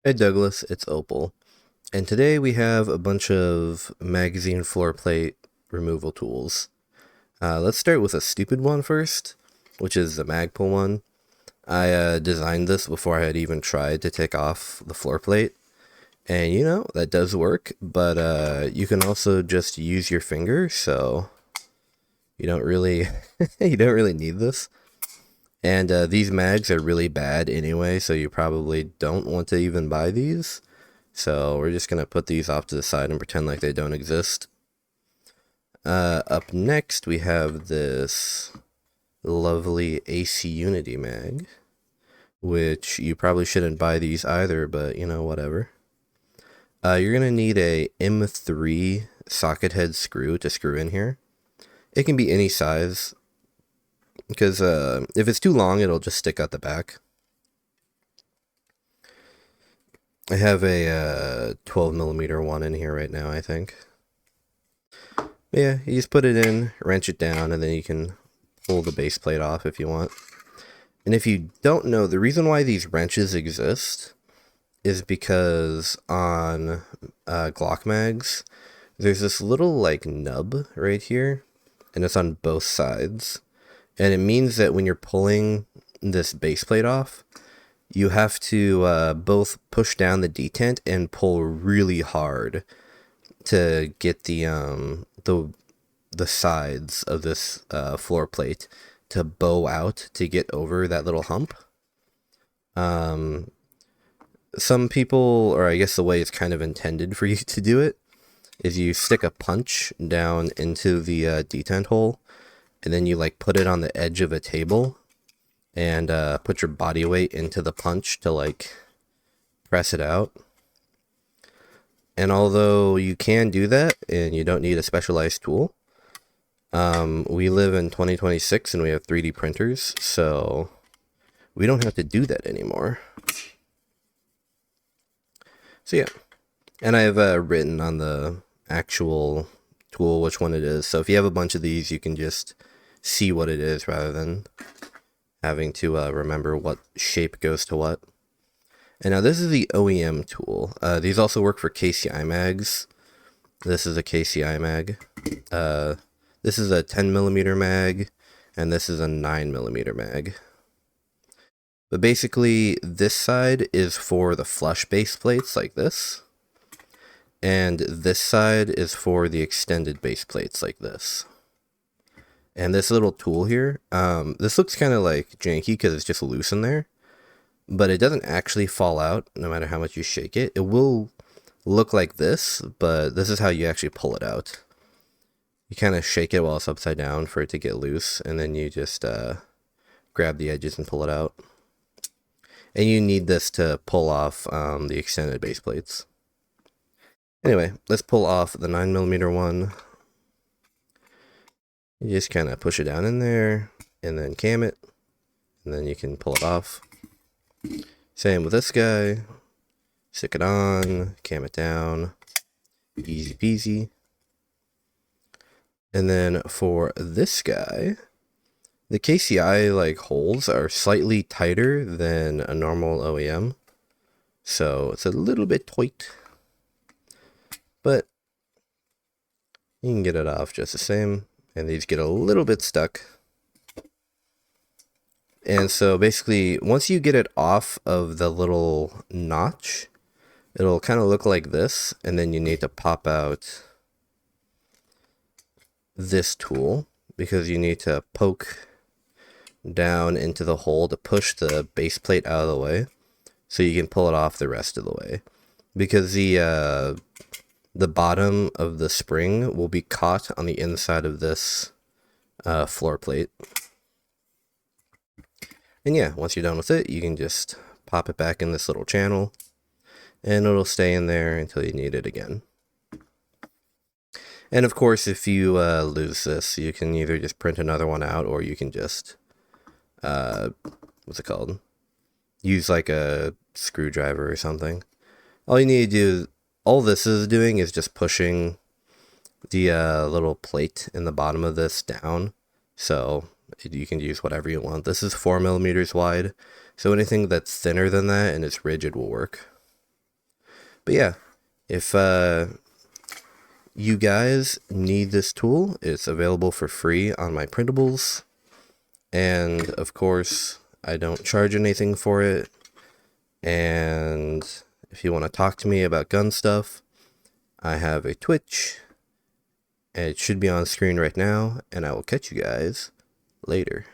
Hey Douglas, it's Opal, and today we have a bunch of magazine floor plate removal tools. Let's start with a stupid one first, which is the Magpul one. I designed this before I had even tried to take off the floor plate, and that does work, but you can also just use your finger, so you don't really you don't really need this. And these mags are really bad anyway, so you probably don't want to even buy these. So we're just going to put these off to the side and pretend like they don't exist. Up next, we have this lovely AC Unity mag, which you probably shouldn't buy these either, but whatever. You're going to need a M3 socket head screw to screw in here. It can be any size, because if it's too long, it'll just stick out the back. I have a 12 millimeter one in here right now, I think. Yeah, you just put it in, wrench it down, and then you can pull the base plate off if you want. And if you don't know, the reason why these wrenches exist is because on Glock mags, there's this little like nub right here, and it's on both sides. And it means that when you're pulling this base plate off, you have to both push down the detent and pull really hard to get the sides of this floor plate to bow out to get over that little hump. Some people, or I guess the way it's kind of intended for you to do it, is you stick a punch down into the detent hole, and then you like put it on the edge of a table, and put your body weight into the punch to like press it out. And although you can do that and you don't need a specialized tool, we live in 2026 and we have 3D printers, so we don't have to do that anymore. So yeah, and I've written on the actual tool which one it is, so if you have a bunch of these, you can just see what it is rather than having to remember what shape goes to what. And now this is the OEM tool. These also work for KCI mags. This is a KCI mag. This is a 10 millimeter mag, and this is a 9 millimeter mag. But basically, this side is for the flush base plates like this, and this side is for the extended base plates like this. And this little tool here, this looks kind of like janky because it's just loose in there, but it doesn't actually fall out no matter how much you shake it. It will look like this, but this is how you actually pull it out. You kind of shake it while it's upside down for it to get loose, and then you just grab the edges and pull it out. And you need this to pull off the extended base plates. Anyway, let's pull off the 9 millimeter one. You just kind of push it down in there, and then cam it, and then you can pull it off. Same with this guy. Stick it on, cam it down, easy peasy. And then for this guy, the KCI like holes are slightly tighter than a normal OEM, so it's a little bit tight, but you can get it off just the same. And these get a little bit stuck. And so basically, once you get it off of the little notch, it'll kind of look like this, and then you need to pop out this tool because you need to poke down into the hole to push the base plate out of the way so you can pull it off the rest of the way, because the bottom of the spring will be caught on the inside of this floor plate. And yeah, once you're done with it, you can just pop it back in this little channel, and it'll stay in there until you need it again. And of course, if you lose this, you can either just print another one out, or you can just, what's it called? Use like a screwdriver or something. All you need to do, all this is doing is just pushing the little plate in the bottom of this down. So you can use whatever you want. This is 4 millimeters wide, so anything that's thinner than that and it's rigid will work. But yeah, if you guys need this tool, it's available for free on my printables. And of course, I don't charge anything for it. And if you want to talk to me about gun stuff, I have a Twitch. It should be on screen right now, and I will catch you guys later.